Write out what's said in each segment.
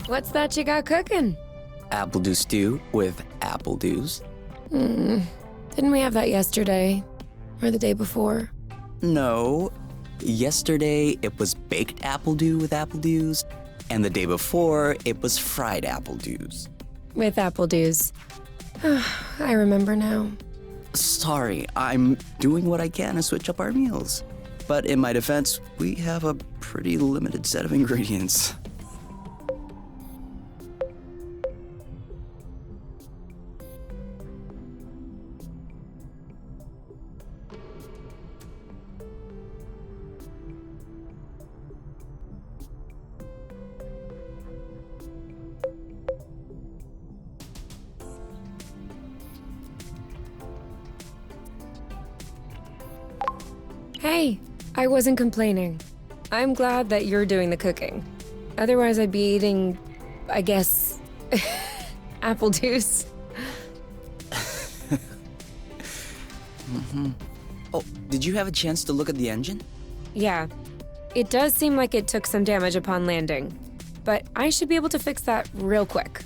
What's that you got cooking? Apple dew stew with apple dews. Didn't we have that yesterday? Or the day before? No. Yesterday, it was baked apple dew with apple dews, and the day before, it was fried apple dews. With apple dews. I remember now. Sorry, I'm doing what I can to switch up our meals. But in my defense, we have a pretty limited set of ingredients. Hey, I wasn't complaining. I'm glad that you're doing the cooking. Otherwise, I'd be eating, I guess, apple juice. Oh, did you have a chance to look at the engine? Yeah, it does seem like it took some damage upon landing, but I should be able to fix that real quick.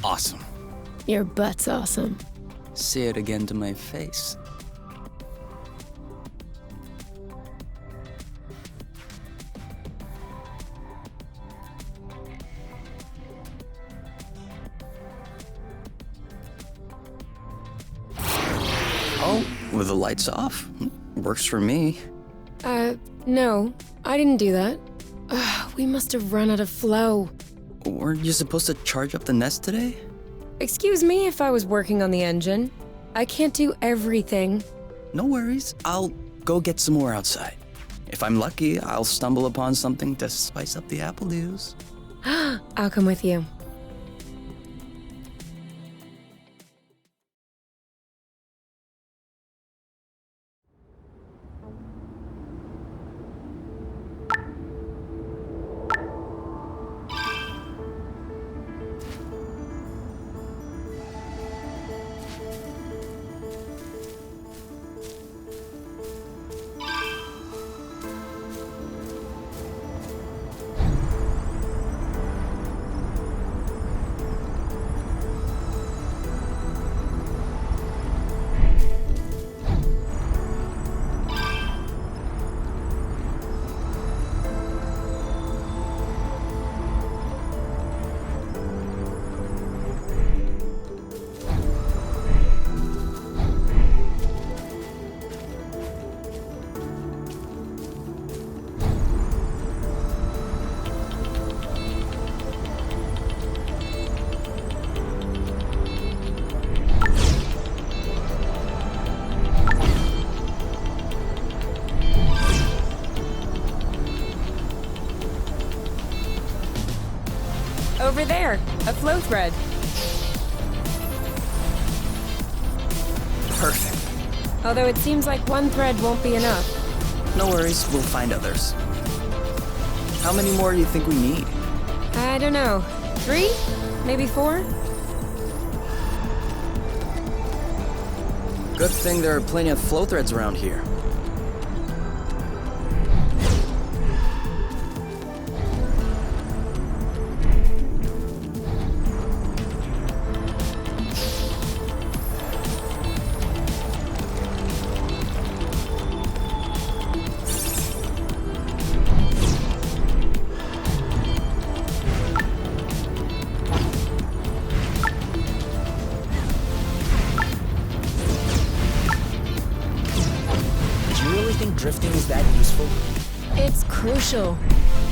Awesome. Your butt's awesome. Say it again to my face. Oh, with the lights off? Works for me. No, I didn't do that. We must have run out of flow. Weren't you supposed to charge up the nest today? Excuse me if I was working on the engine. I can't do everything. No worries. I'll go get some more outside. If I'm lucky, I'll stumble upon something to spice up the apple dews. I'll come with you. Over there, a flow thread. Perfect. Although it seems like one thread won't be enough. No worries, we'll find others. How many more do you think we need? I don't know. 3? Maybe 4? Good thing there are plenty of flow threads around here. Drifting is that useful? It's crucial.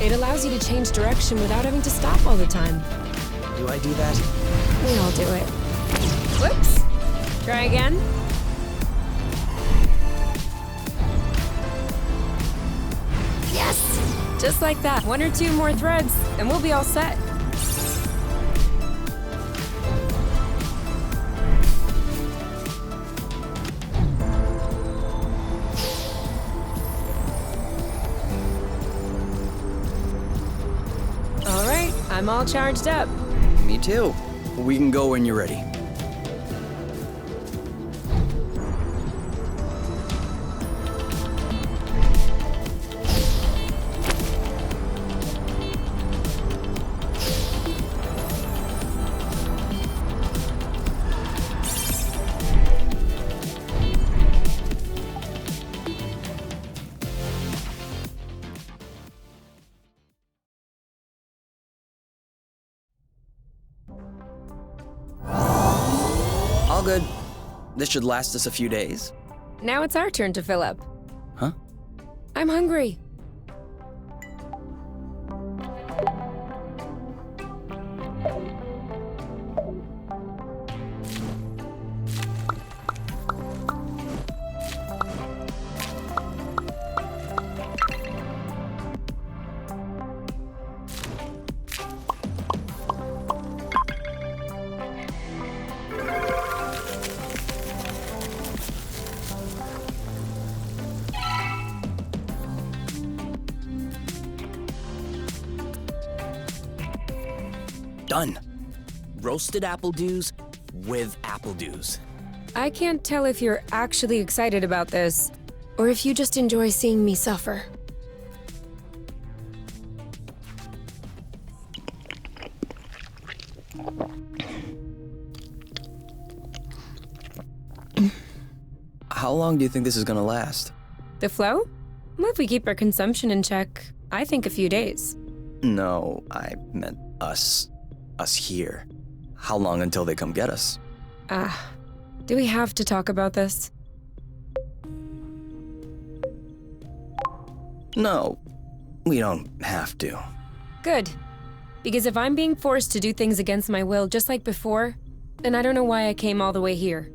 It allows you to change direction without having to stop all the time. Do I do that? We all do it. Whoops. Try again. Yes! Just like that. 1 or 2 more threads, and we'll be all set. All right, I'm all charged up. Me too. We can go when you're ready. All good. This should last us a few days. Now it's our turn to fill up. Huh? I'm hungry. Done. Roasted apple dews with apple dews. I can't tell if you're actually excited about this, or if you just enjoy seeing me suffer. How long do you think this is gonna last? The flow? Well, if we keep our consumption in check, I think a few days. No, I meant us. Us here. How long until they come get us? Do we have to talk about this? No, we don't have to. Good. Because if I'm being forced to do things against my will just like before, then I don't know why I came all the way here.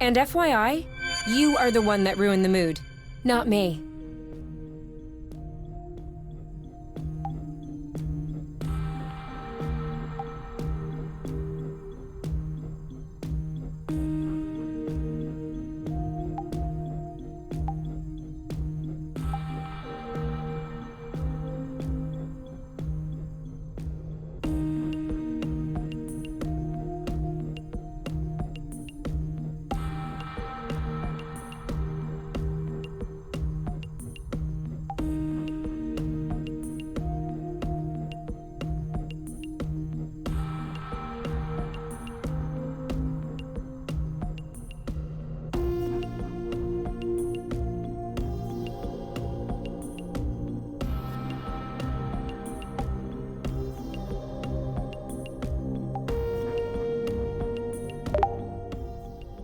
And FYI, you are the one that ruined the mood, not me.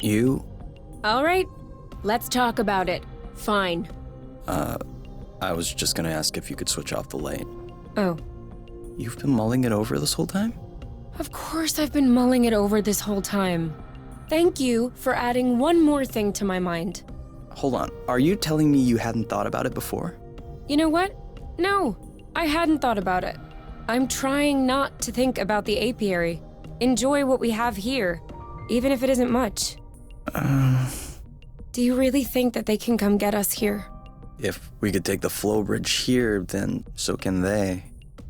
You? All right, let's talk about it. Fine. I was just gonna ask if you could switch off the light. Oh, You've been mulling it over this whole time? of course I've been mulling it over this whole time. Thank you for adding one more thing to my mind. Hold on, are you telling me you hadn't thought about it before? You know what? No, I hadn't thought about it. I'm trying not to think about the apiary. Enjoy what we have here, even if it isn't much. Do you really think that they can come get us here? If we could take the flow bridge here, then so can they.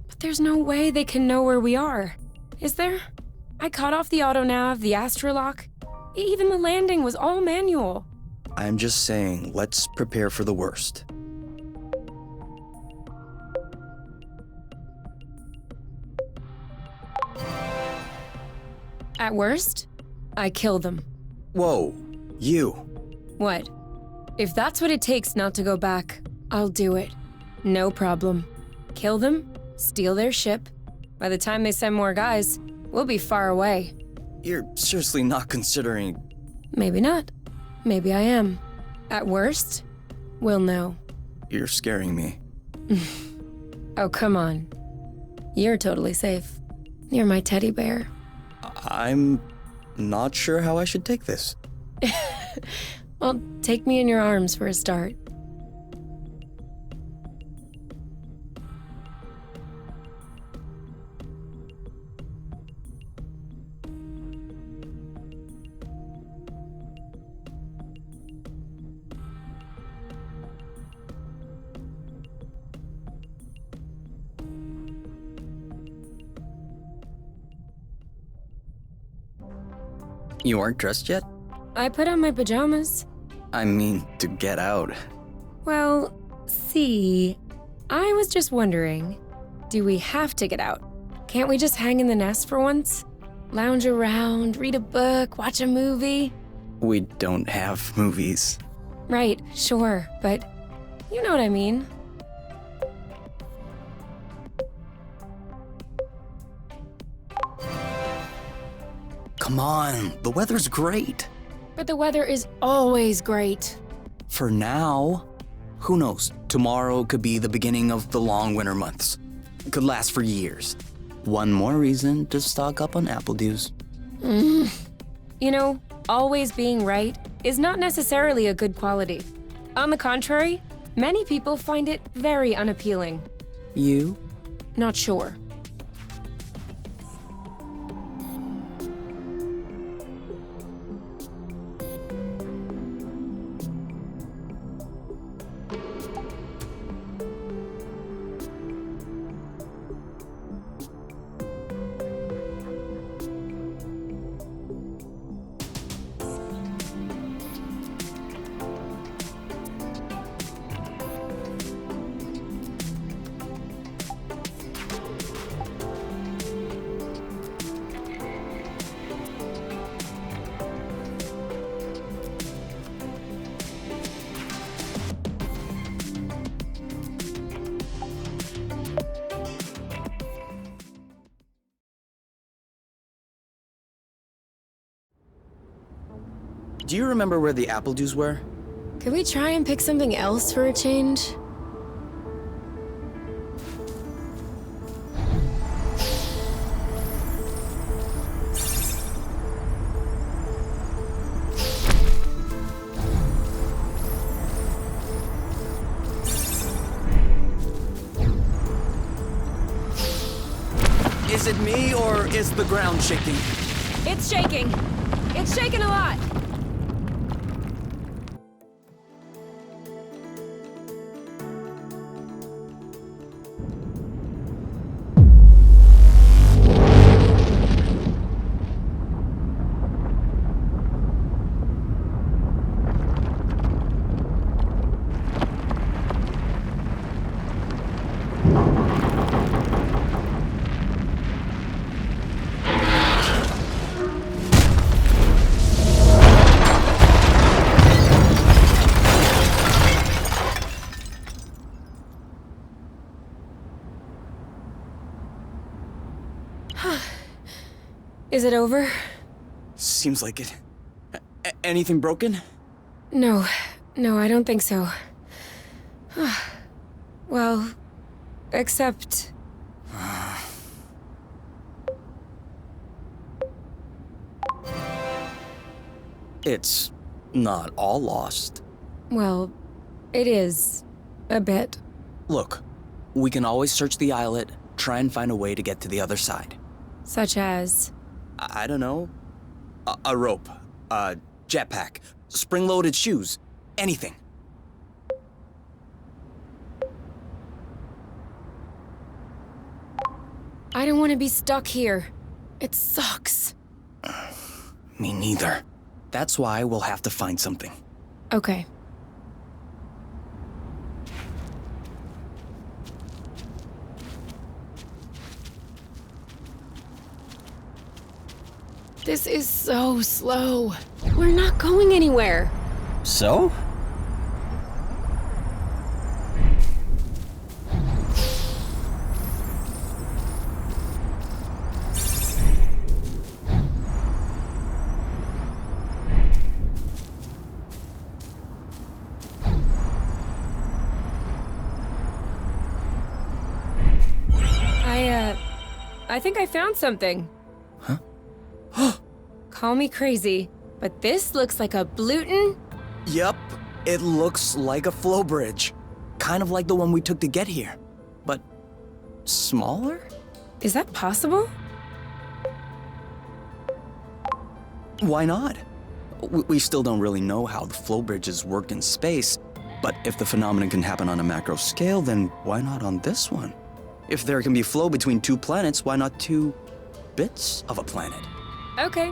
But there's no way they can know where we are. Is there? I cut off the autonav, the astrolock. Even the landing was all manual. I'm just saying, let's prepare for the worst. At worst, I kill them. Whoa, you. What? If that's what it takes not to go back, I'll do it. No problem. Kill them, steal their ship. By the time they send more guys, we'll be far away. You're seriously not considering... Maybe not. Maybe I am. At worst, we'll know. You're scaring me. Oh, come on. You're totally safe. You're my teddy bear. I'm not sure how I should take this. Well, take me in your arms for a start. You aren't dressed yet? I put on my pajamas. I mean, to get out. Well, see, I was just wondering, do we have to get out? Can't we just hang in the nest for once? Lounge around, read a book, watch a movie? We don't have movies. Right, sure, but you know what I mean. come on. The weather's great. But the weather is always great. For now. Who knows? Tomorrow could be the beginning of the long winter months. It could last for years. One more reason to stock up on apple dews. You know, always being right is not necessarily a good quality. On the contrary, many people find it very unappealing. You? Not sure. Do you remember where the apple dews were? Could we try and pick something else for a change? Is it me or is the ground shaking? It's shaking. It's shaking a lot. Is it over? Seems like it. Anything broken? No, I don't think so. Well, except... It's not all lost. Well, it is. A bit. Look, we can always search the islet, try and find a way to get to the other side. Such as... I don't know. A rope, a jetpack, spring-loaded shoes, anything. I don't want to be stuck here. It sucks. Me neither. That's why we'll have to find something. Okay. This is so slow. We're not going anywhere. So? I think I found something. Huh? Call me crazy, but this looks like a Bluton. Yep, it looks like a flow bridge. Kind of like the one we took to get here. But smaller? Is that possible? Why not? We still don't really know how the flow bridges work in space, but if the phenomenon can happen on a macro scale, then why not on this one? If there can be flow between two planets, why not two bits of a planet? Okay.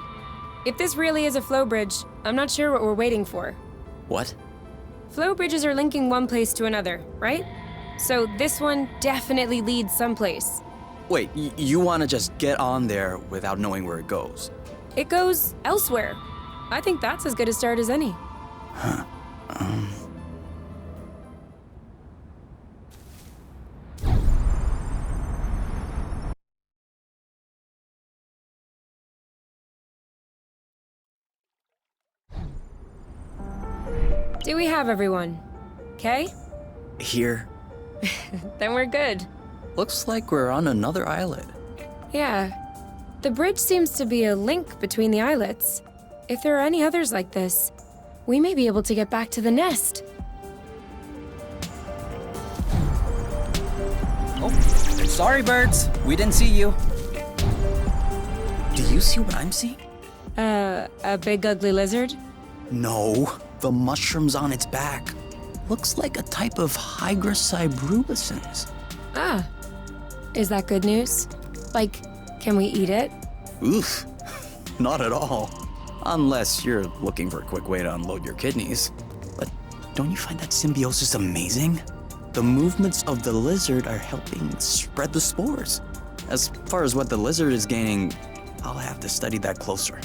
If this really is a flow bridge, I'm not sure what we're waiting for. What? Flow bridges are linking one place to another, right? So this one definitely leads someplace. Wait, you want to just get on there without knowing where it goes? It goes elsewhere. I think that's as good a start as any. Huh. Do we have everyone? Okay? Here. Then we're good. Looks like we're on another islet. Yeah. The bridge seems to be a link between the islets. If there are any others like this, we may be able to get back to the nest. Oh, sorry, birds. We didn't see you. Do you see what I'm seeing? A big ugly lizard? No, the mushrooms on its back. Looks like a type of Hygroscybrubescens. Ah. Is that good news? Like, can we eat it? Oof, not at all. Unless you're looking for a quick way to unload your kidneys. But don't you find that symbiosis amazing? The movements of the lizard are helping spread the spores. As far as what the lizard is gaining, I'll have to study that closer.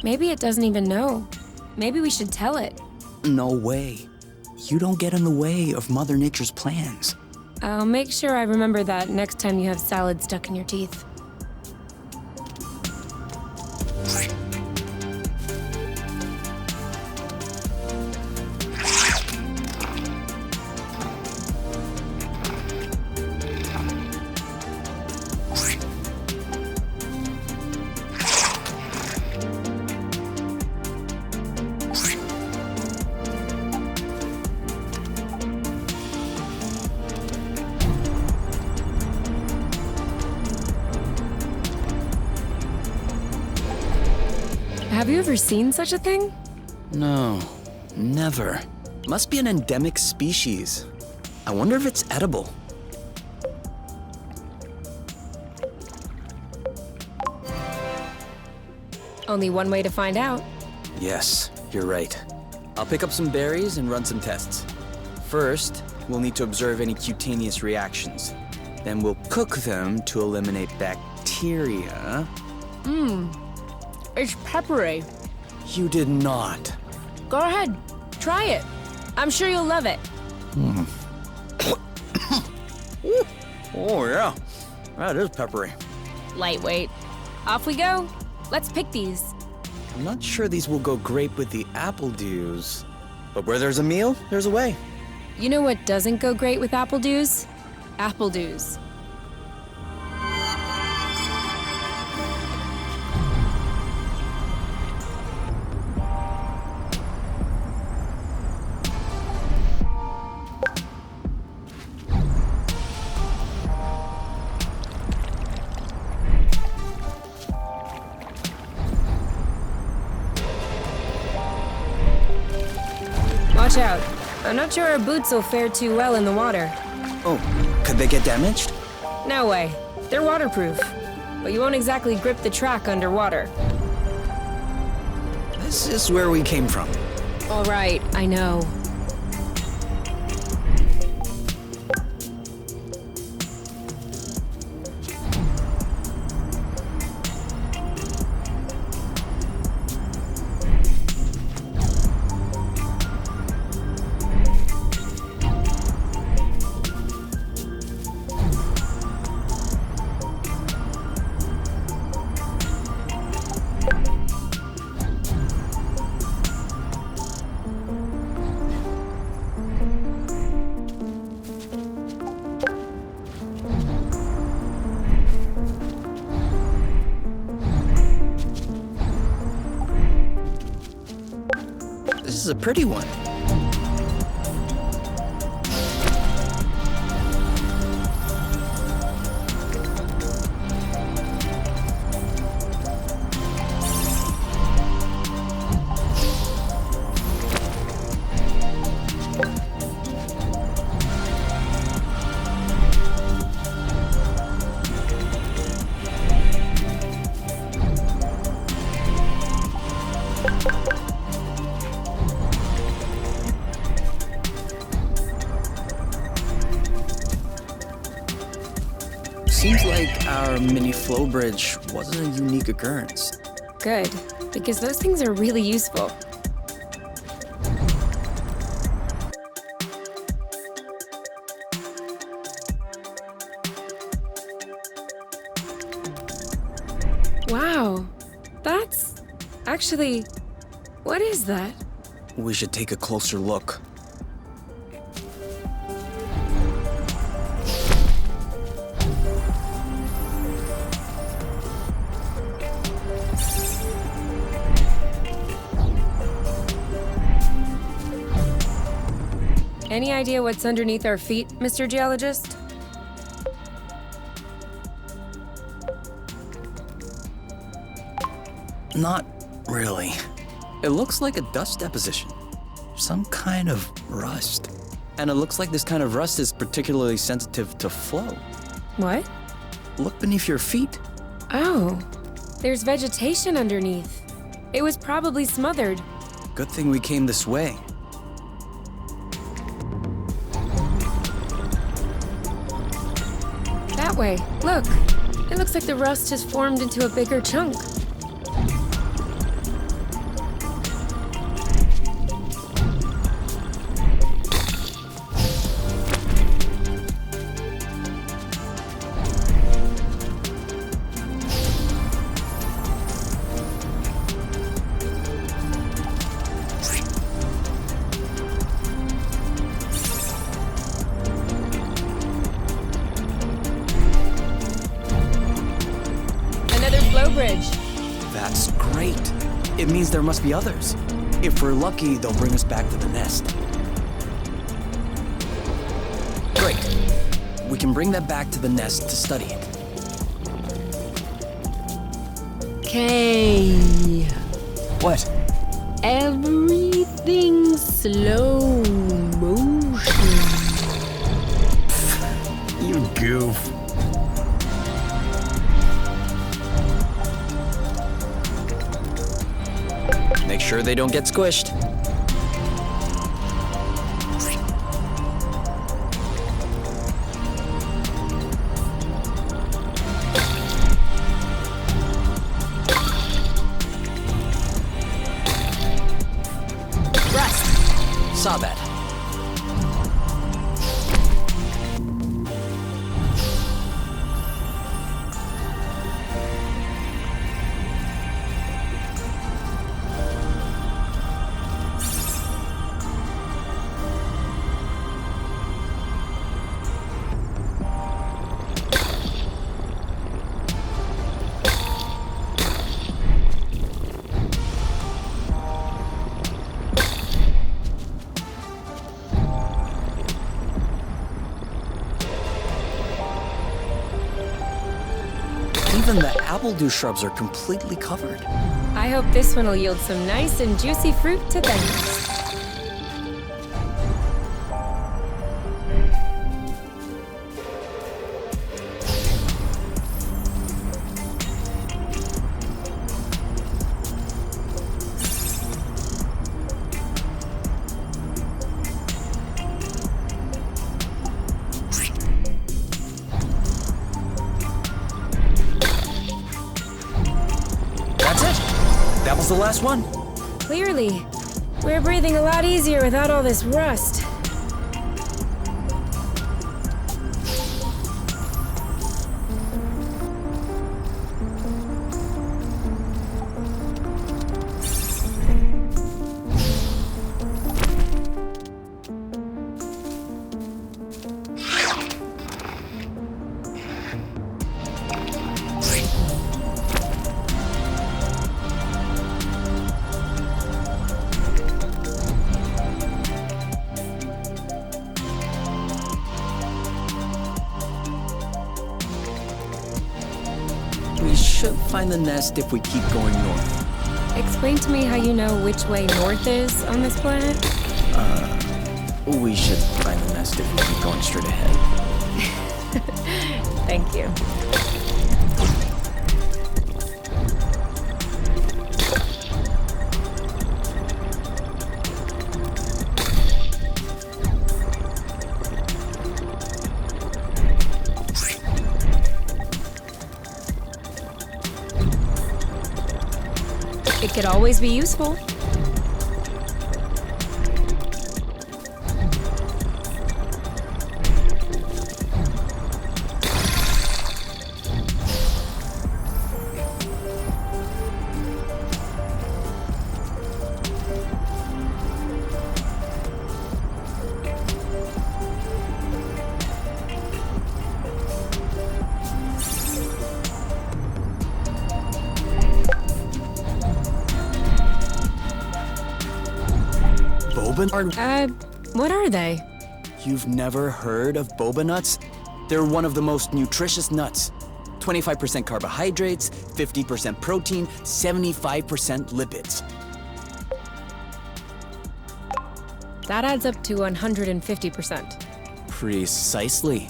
Maybe it doesn't even know. Maybe we should tell it. No way. You don't get in the way of Mother Nature's plans. I'll make sure I remember that next time you have salad stuck in your teeth. Have you ever seen such a thing? No, never. Must be an endemic species. I wonder if it's edible. Only one way to find out. Yes, you're right. I'll pick up some berries and run some tests. First, we'll need to observe any cutaneous reactions. Then we'll cook them to eliminate bacteria. It's peppery. You did not. Go ahead, try it. I'm sure you'll love it. Oh yeah, that is peppery. Lightweight. Off we go. Let's pick these. I'm not sure these will go great with the apple dews. But where there's a meal, there's a way. You know what doesn't go great with apple dews? Apple dews. Watch out. I'm not sure our boots will fare too well in the water. Oh, could they get damaged? No way. They're waterproof. But you won't exactly grip the track underwater. This is where we came from. All right, I know. This is a pretty one. Seems like our mini flow bridge wasn't a unique occurrence. Good, because those things are really useful. Wow, Actually, what is that? We should take a closer look. Any idea what's underneath our feet, Mr. Geologist? Not really. It looks like a dust deposition. Some kind of rust. And it looks like this kind of rust is particularly sensitive to flow. What? Look beneath your feet. Oh, there's vegetation underneath. It was probably smothered. Good thing we came this way. That way, look. It looks like the rust has formed into a bigger chunk. Flow bridge. That's great. It means there must be others. If we're lucky, they'll bring us back to the nest. Great. We can bring that back to the nest to study it. Okay. What? Everything slow motion. You goof. Make sure they don't get squished. Rust. Saw that. Even the appledew shrubs are completely covered. I hope this one will yield some nice and juicy fruit to thanks. That was the last one. Clearly, we're breathing a lot easier without all this rust. We should find the nest if we keep going north. Explain to me how you know which way north is on this planet. We should find the nest if we keep going straight ahead. Thank you. It could always be useful. Boba What are they? You've never heard of boba nuts? They're one of the most nutritious nuts. 25% carbohydrates, 50% protein, 75% lipids. That adds up to 150%. Precisely.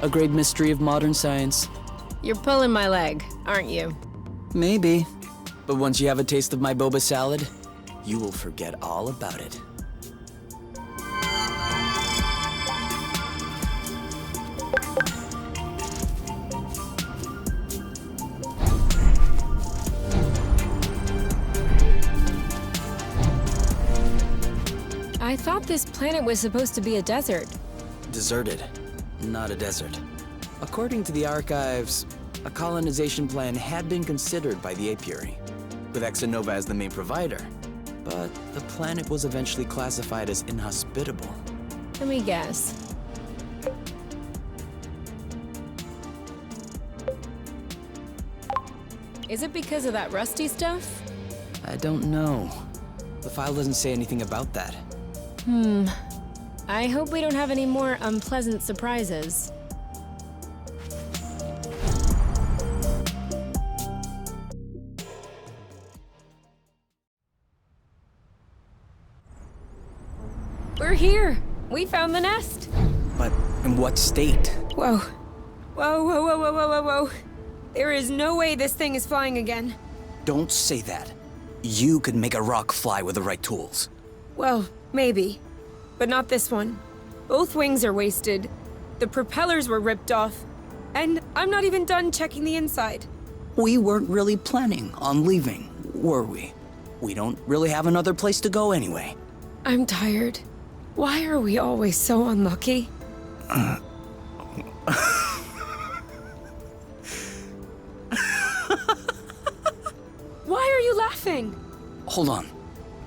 A great mystery of modern science. You're pulling my leg, aren't you? Maybe. But once you have a taste of my boba salad, you will forget all about it. I thought this planet was supposed to be a desert. Deserted, not a desert. According to the archives, a colonization plan had been considered by the apiary, with Exonova as the main provider. But the planet was eventually classified as inhospitable. Let me guess. Is it because of that rusty stuff? I don't know. The file doesn't say anything about that. I hope we don't have any more unpleasant surprises. We're here! We found the nest! But in what state? Whoa. Whoa, whoa, whoa, whoa, whoa, whoa, whoa. There is no way this thing is flying again. Don't say that. You could make a rock fly with the right tools. Well, maybe. But not this one. Both wings are wasted. The propellers were ripped off. And I'm not even done checking the inside. We weren't really planning on leaving, were we? We don't really have another place to go anyway. I'm tired. Why are we always so unlucky? Why are you laughing? Hold on.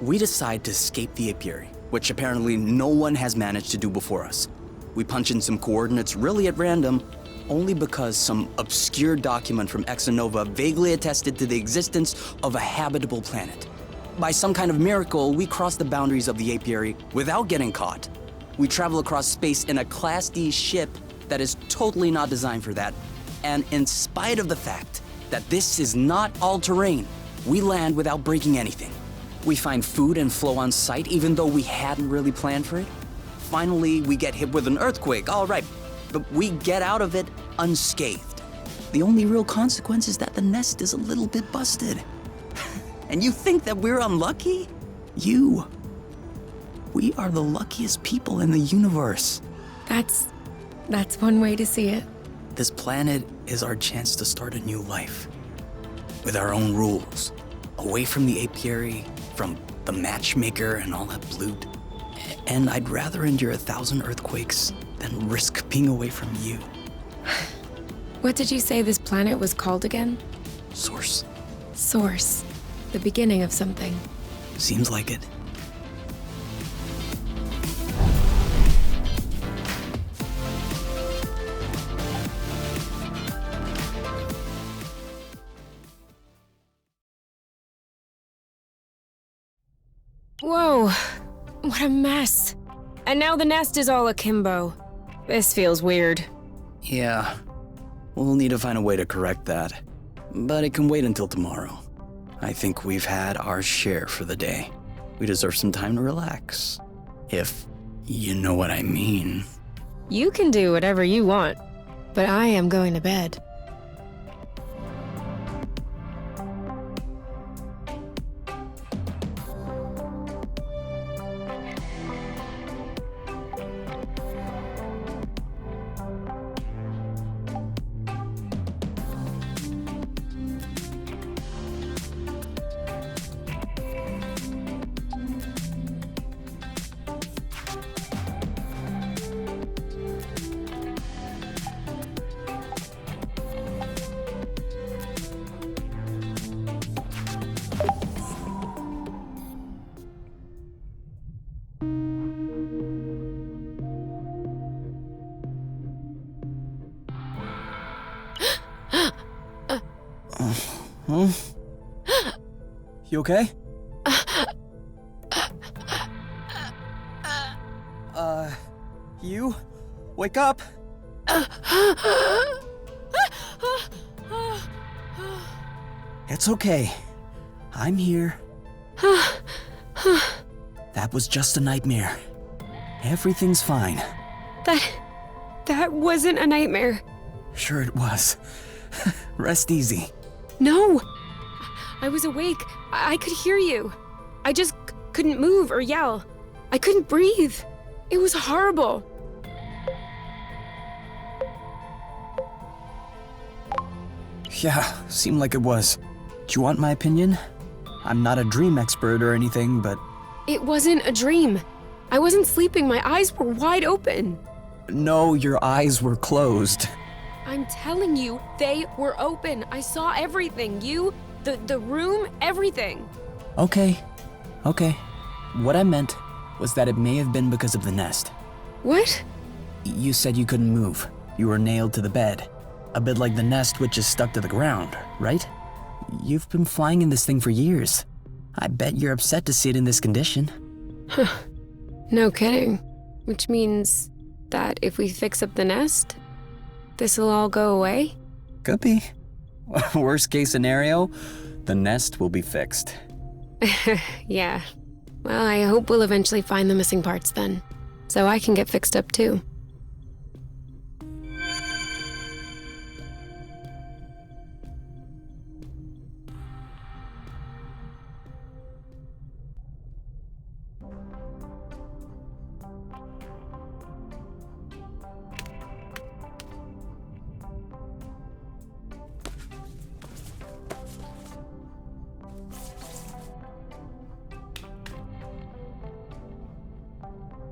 We decide to escape the apiary, which apparently no one has managed to do before us. We punch in some coordinates really at random, only because some obscure document from Exonova vaguely attested to the existence of a habitable planet. By some kind of miracle, we cross the boundaries of the apiary without getting caught. We travel across space in a Class D ship that is totally not designed for that. And in spite of the fact that this is not all-terrain, we land without breaking anything. We find food and flow on site even though we hadn't really planned for it. Finally, we get hit with an earthquake, all right, but we get out of it unscathed. The only real consequence is that the nest is a little bit busted. And you think that we're unlucky? We are the luckiest people in the universe. That's one way to see it. This planet is our chance to start a new life. With our own rules. Away from the apiary, from the matchmaker and all that loot. And I'd rather endure 1,000 earthquakes than risk being away from you. What did you say this planet was called again? Source. Source. The beginning of something. Seems like it. Whoa, what a mess. And now the nest is all akimbo. This feels weird. Yeah. We'll need to find a way to correct that. But it can wait until tomorrow. I think we've had our share for the day. We deserve some time to relax. If you know what I mean. You can do whatever you want, but I am going to bed. You okay? You? Wake up! It's okay. I'm here. That was just a nightmare. Everything's fine. That wasn't a nightmare. Sure it was. Rest easy. No! I was awake. I could hear you. I just couldn't move or yell. I couldn't breathe. It was horrible. Yeah, seemed like it was. Do you want my opinion? I'm not a dream expert or anything, but It wasn't a dream. I wasn't sleeping. My eyes were wide open. no, your eyes were closed. I'm telling you, they were open. I saw everything. You, the room, everything. Okay. What I meant was that it may have been because of the nest. What? You said you couldn't move. You were nailed to the bed. A bit like the nest which is stuck to the ground, right? You've been flying in this thing for years. I bet you're upset to see it in this condition. No kidding. Which means that if we fix up the nest, this'll all go away? Could be. Worst case scenario, the nest will be fixed. Yeah. Well, I hope we'll eventually find the missing parts then, so I can get fixed up too.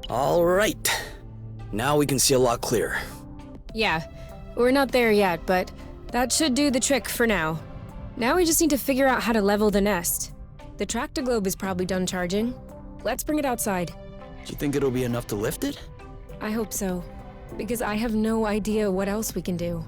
All right. Now we can see a lot clearer. Yeah, we're not there yet, but that should do the trick for now. Now we just need to figure out how to level the nest. The tractoglobe is probably done charging. Let's bring it outside. Do you think it'll be enough to lift it? I hope so, because I have no idea what else we can do.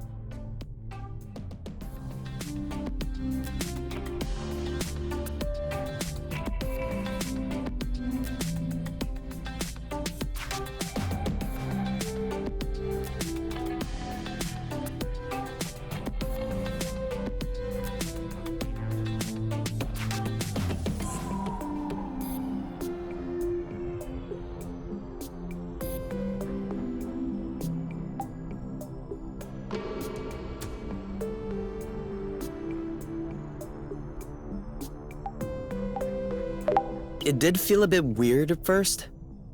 It did feel a bit weird at first,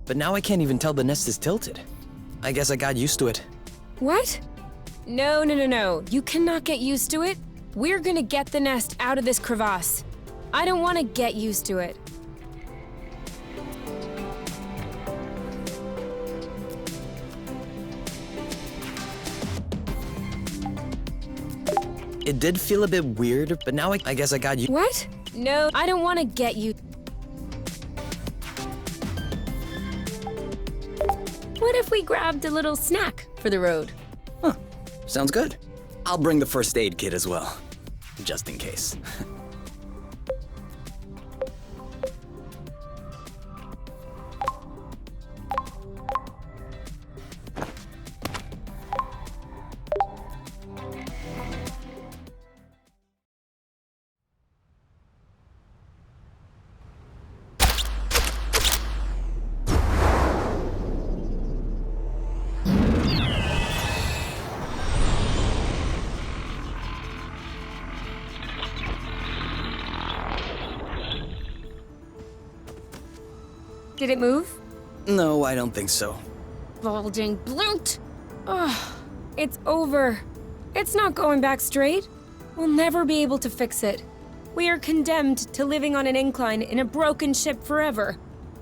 but now I can't even tell the nest is tilted. I guess I got used to it. What? No. You cannot get used to it. We're gonna get the nest out of this crevasse. I don't want to get used to it. It did feel a bit weird, but now I guess I got used. What? No, I don't want to get you. What if we grabbed a little snack for the road? Sounds good. I'll bring the first aid kit as well, just in case. Did it move? No, I don't think so. Bulging bloot! Ugh, it's over. It's not going back straight. We'll never be able to fix it. We are condemned to living on an incline in a broken ship forever,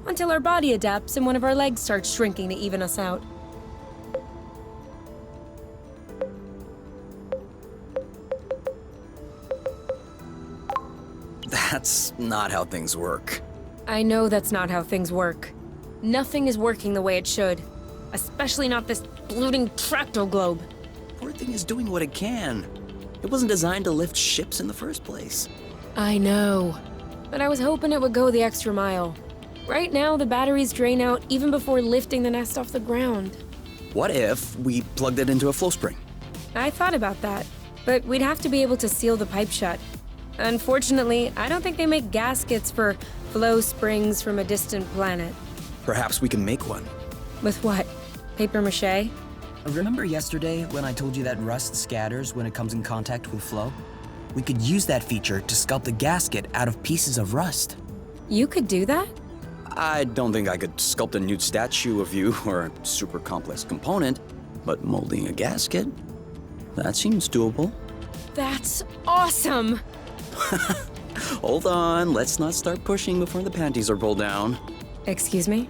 until our body adapts and one of our legs starts shrinking to even us out. That's not how things work. I know that's not how things work. Nothing is working the way it should. Especially not this bloating tractoglobe. Poor thing is doing what it can. It wasn't designed to lift ships in the first place. I know. But I was hoping it would go the extra mile. Right now, the batteries drain out even before lifting the nest off the ground. What if we plugged it into a flow spring? I thought about that, but we'd have to be able to seal the pipe shut. Unfortunately, I don't think they make gaskets for flow springs from a distant planet. Perhaps we can make one. With what? Paper mache? Remember yesterday when I told you that rust scatters when it comes in contact with flow? We could use that feature to sculpt a gasket out of pieces of rust. You could do that? I don't think I could sculpt a nude statue of you or a super complex component, but molding a gasket? That seems doable. That's awesome! Hold on, let's not start pushing before the panties are pulled down. Excuse me?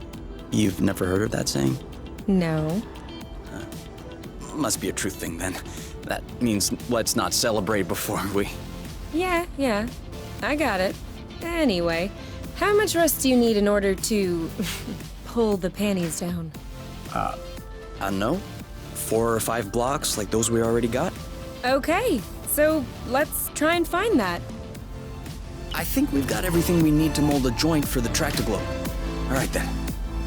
You've never heard of that saying? No. Must be a truth thing then. That means let's not celebrate before we... Yeah. I got it. Anyway, how much rust do you need in order to pull the panties down? I don't know. 4 or 5 blocks like those we already got? Okay, so let's try and find that. I think we've got everything we need to mold a joint for the Tractoglobe. All right then.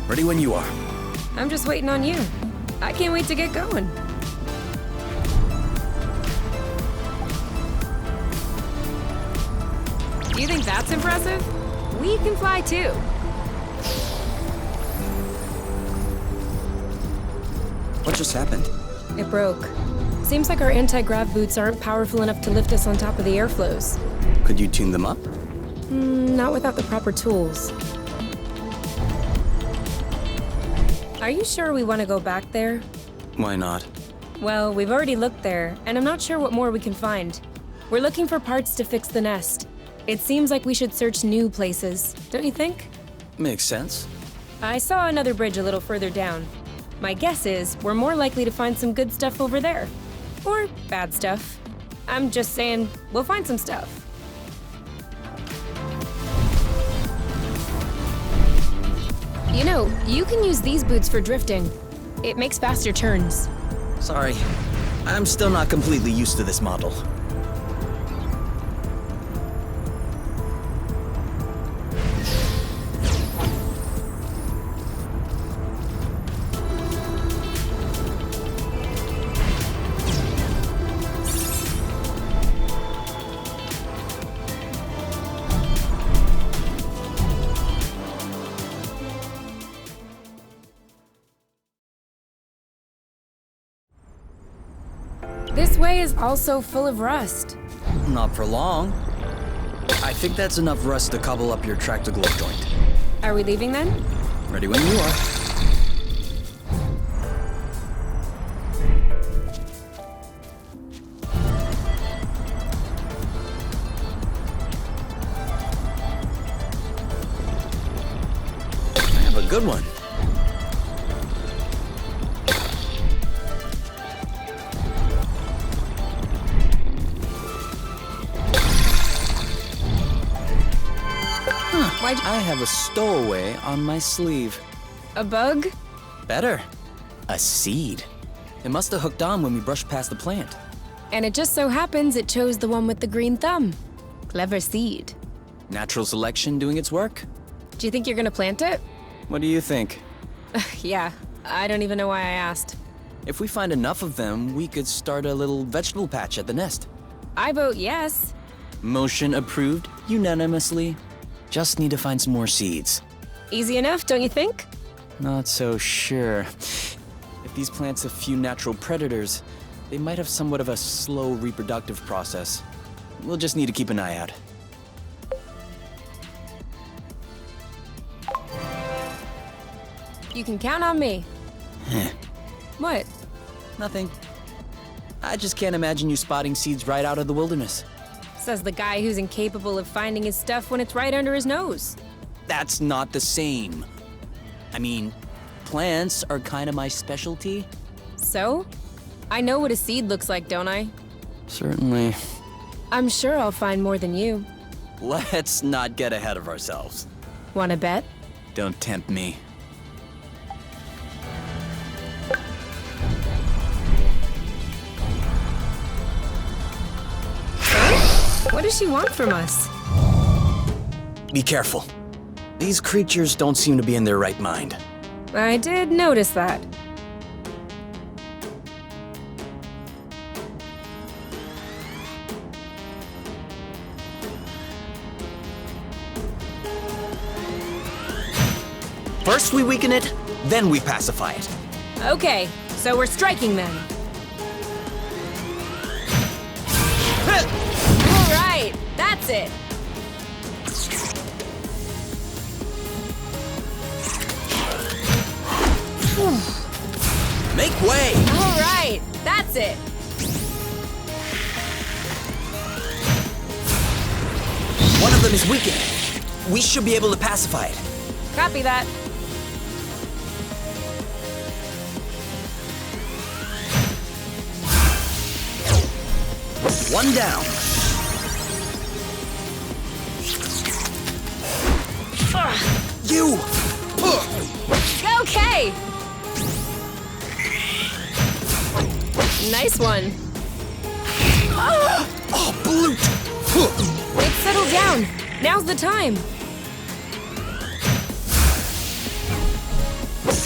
Ready when you are. I'm just waiting on you. I can't wait to get going. Do you think that's impressive? We can fly too. What just happened? It broke. Seems like our anti-grav boots aren't powerful enough to lift us on top of the airflows. Could you tune them up? Not without the proper tools. Are you sure we want to go back there? Why not? Well, we've already looked there, and I'm not sure what more we can find. We're looking for parts to fix the nest. It seems like we should search new places, don't you think? Makes sense. I saw another bridge a little further down. My guess is we're more likely to find some good stuff over there. Or bad stuff. I'm just saying, we'll find some stuff. You know, you can use these boots for drifting. It makes faster turns. Sorry, I'm still not completely used to this model. This way is also full of rust. Not for long. I think that's enough rust to cobble up your Tractoglobe joint. Are we leaving then? Ready when you are. I have a good one. I have a stowaway on my sleeve. A bug? Better. A seed. It must have hooked on when we brushed past the plant. And it just so happens it chose the one with the green thumb. Clever seed. Natural selection doing its work? Do you think you're gonna plant it? What do you think? Yeah, I don't even know why I asked. If we find enough of them, we could start a little vegetable patch at the nest. I vote yes. Motion approved unanimously. Just need to find some more seeds. Easy enough, don't you think? Not so sure. If these plants have few natural predators, they might have somewhat of a slow reproductive process. We'll just need to keep an eye out. You can count on me. What? Nothing. I just can't imagine you spotting seeds right out of the wilderness. Says the guy who's incapable of finding his stuff when it's right under his nose. That's not the same. I mean, plants are kind of my specialty. So? I know what a seed looks like, don't I? Certainly. I'm sure I'll find more than you. Let's not get ahead of ourselves. Wanna bet? Don't tempt me. What does she want from us? Be careful. These creatures don't seem to be in their right mind. I did notice that. First we weaken it, then we pacify it. Okay, so we're striking then. All right, that's it. Make way! All right, that's it. One of them is weakened. We should be able to pacify it. Copy that. One down. You! Okay. Nice one. Oh, Blute! It's settled down. Now's the time.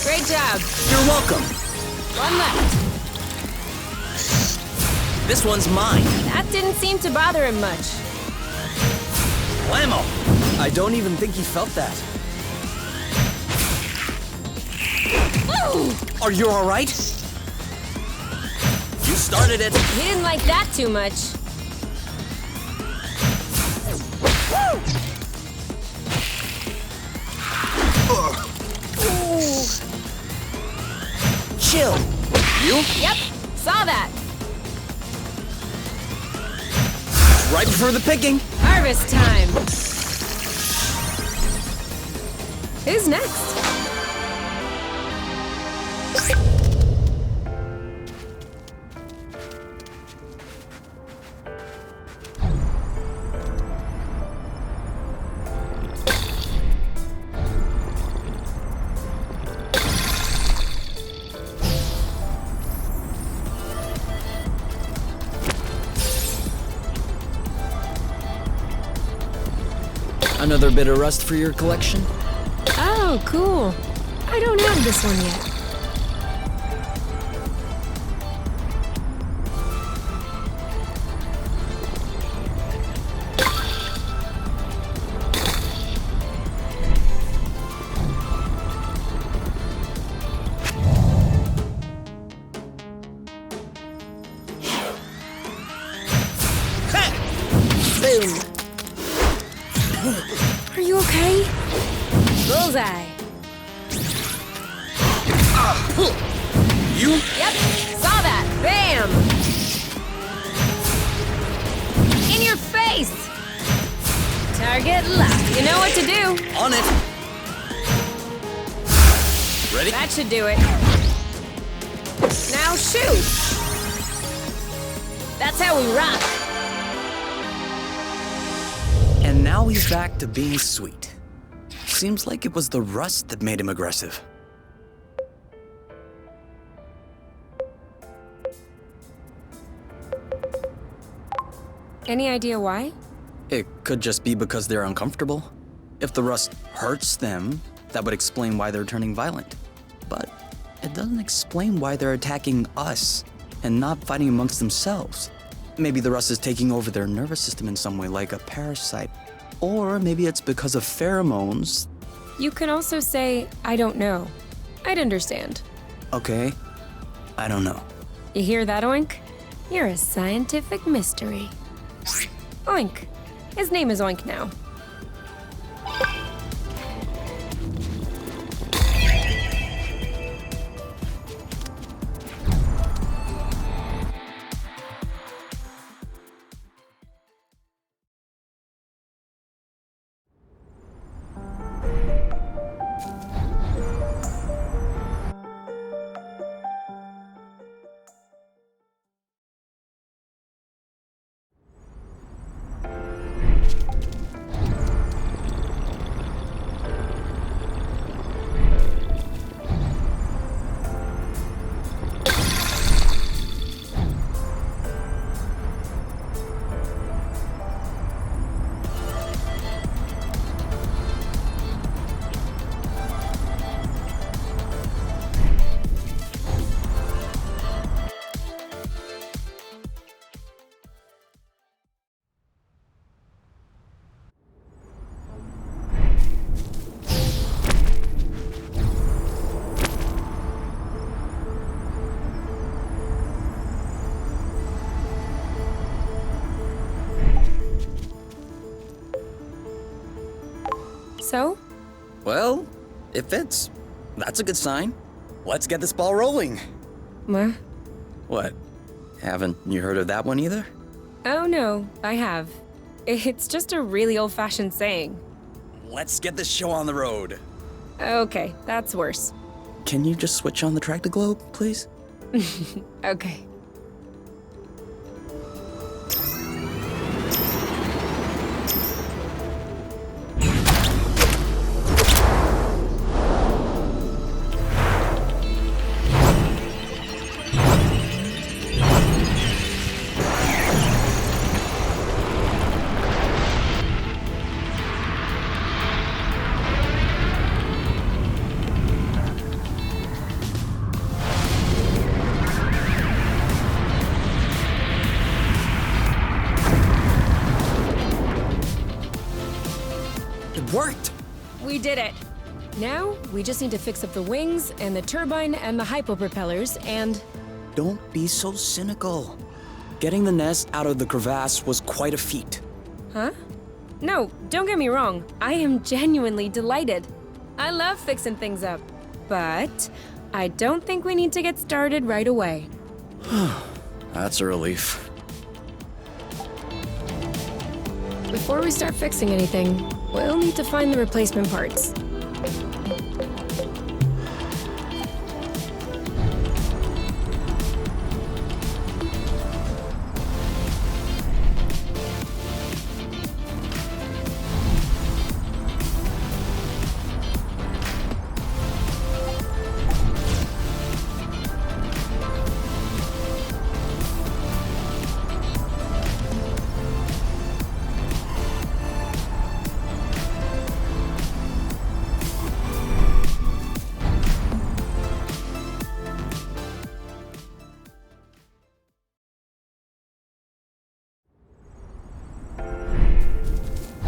Great job. You're welcome. One left. This one's mine. That didn't seem to bother him much. Blammo! I don't even think he felt that. Are you alright? You started it. He didn't like that too much. Chill. You? Yep, saw that. Right before the picking. Harvest time. Who's next? Another bit of rust for your collection? Oh, cool. I don't have this one yet. Boom. Are you okay? Bullseye. You? Yep, saw that. Bam! In your face! Target locked. You know what to do. On it. Ready? That should do it. Now shoot! That's how we rock. And now he's back to being sweet. Seems like it was the rust that made him aggressive. Any idea why? It could just be because they're uncomfortable. If the rust hurts them, that would explain why they're turning violent. But it doesn't explain why they're attacking us and not fighting amongst themselves. Maybe the rust is taking over their nervous system in some way, like a parasite. Or maybe it's because of pheromones. You can also say, I don't know. I'd understand. Okay, I don't know. You hear that, Oink? You're a scientific mystery. Oink. His name is Oink now. So? Well, it fits. That's a good sign. Let's get this ball rolling. Huh? What? Haven't you heard of that one either? Oh no, I have. It's just a really old-fashioned saying. Let's get this show on the road. Okay, that's worse. Can you just switch on the Tractoglobe, please? Okay. It worked! We did it! Now, we just need to fix up the wings and the turbine and the hypopropellers and... Don't be so cynical. Getting the nest out of the crevasse was quite a feat. Huh? No, don't get me wrong. I am genuinely delighted. I love fixing things up. But I don't think we need to get started right away. That's a relief. Before we start fixing anything, we'll need to find the replacement parts.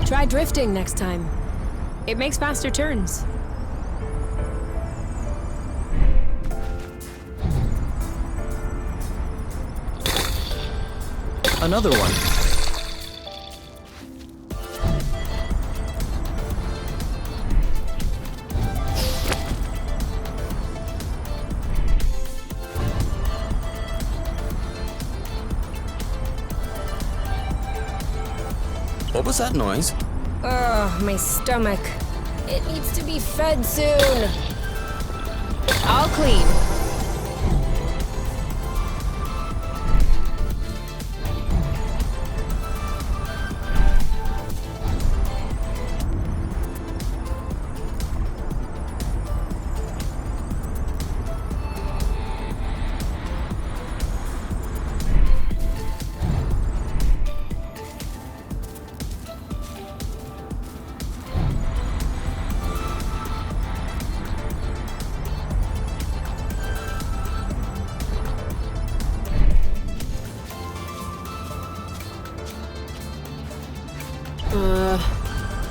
Try drifting next time. It makes faster turns. Another one. What was that noise? Ugh, my stomach. It needs to be fed soon. All clean.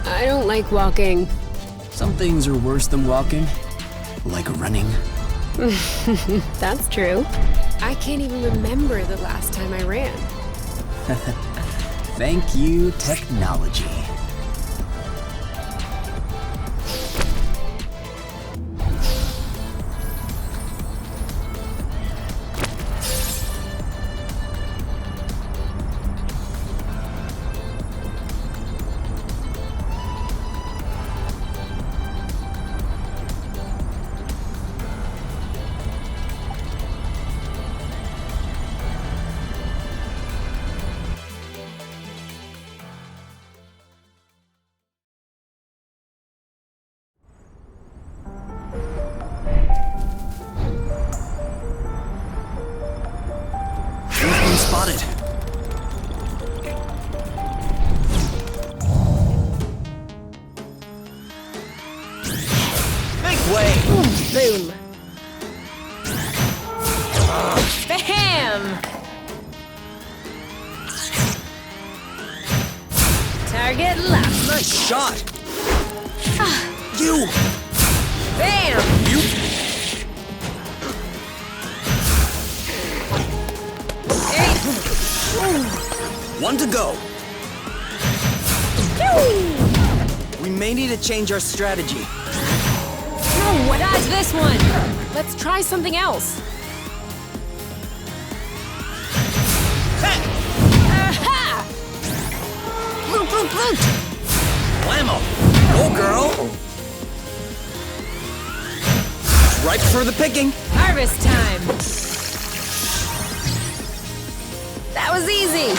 I don't like walking. Some things are worse than walking, like running. That's true. I can't even remember the last time I ran. Thank you, technology. Spotted. Make way! Boom. Bam! Target left. Nice shot! You! Bam! You! One to go. We may need to change our strategy. No, dodge this one! Let's try something else. Aha! Bloop, bloop, bloop! Blammo! Go, girl! Ripe for the picking. Harvest time! That was easy!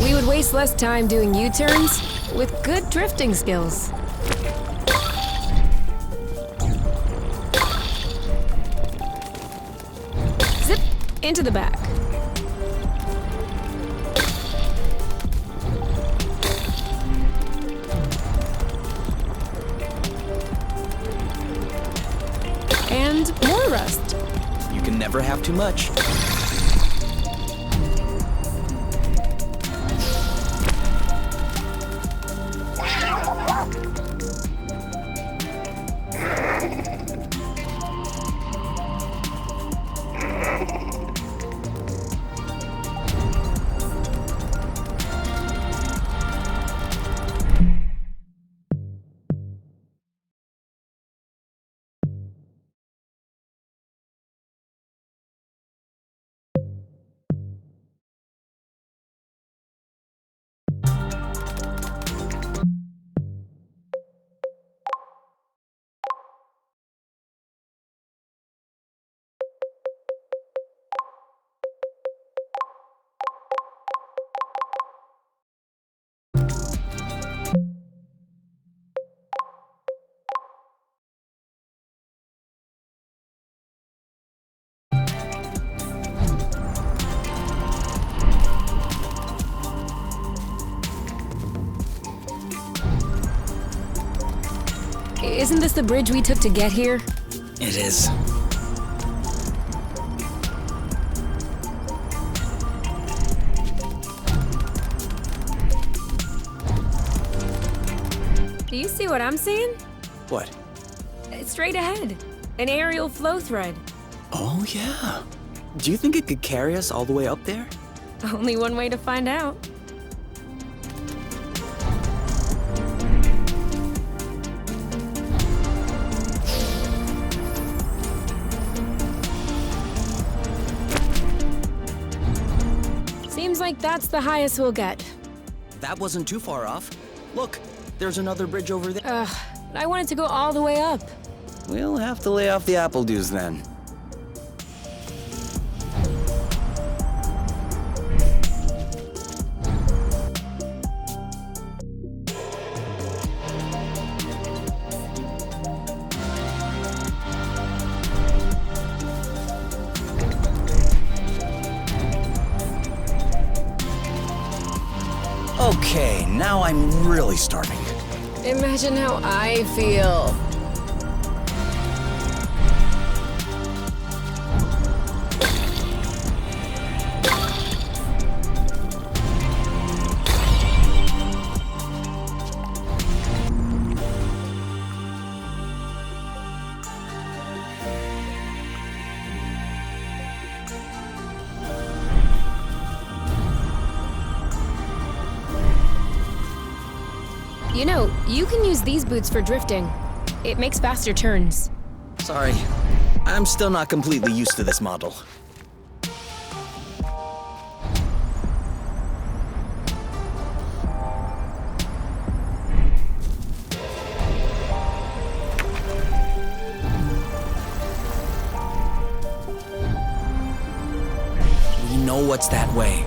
We would waste less time doing U-turns with good drifting skills. Zip into the back. And more rust. You can never have too much. Isn't this the bridge we took to get here? It is. Do you see what I'm seeing? What? Straight ahead. An aerial flow thread. Oh, yeah. Do you think it could carry us all the way up there? Only one way to find out. Seems like that's the highest we'll get. That wasn't too far off. Look, there's another bridge over there. Ugh, I wanted to go all the way up. We'll have to lay off the apple dues then. Okay, now I'm really starving. Imagine how I feel. You know, you can use these boots for drifting. It makes faster turns. Sorry, I'm still not completely used to this model. We know what's that way.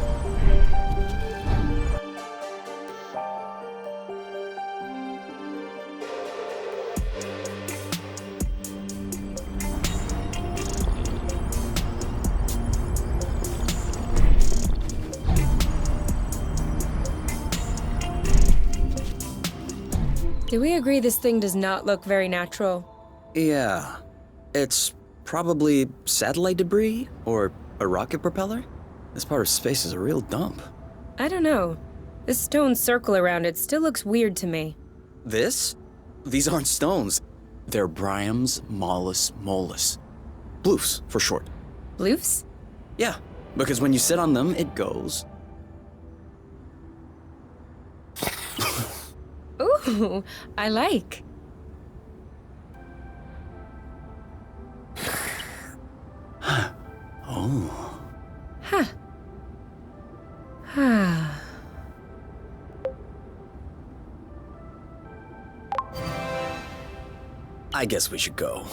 Do we agree this thing does not look very natural? Yeah. It's probably satellite debris or a rocket propeller. This part of space is a real dump. I don't know. This stone circle around it still looks weird to me. This? These aren't stones. They're Bryums mollis mollis. Bloofs, for short. Bloofs? Yeah, Because when you sit on them, it goes. Ooh, I like. Oh. Huh. Huh. I guess we should go.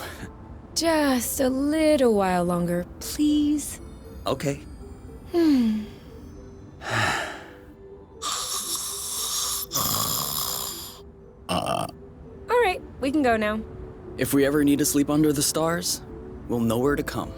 Just a little while longer, please. Okay. All right, we can go now. If we ever need to sleep under the stars, we'll know where to come.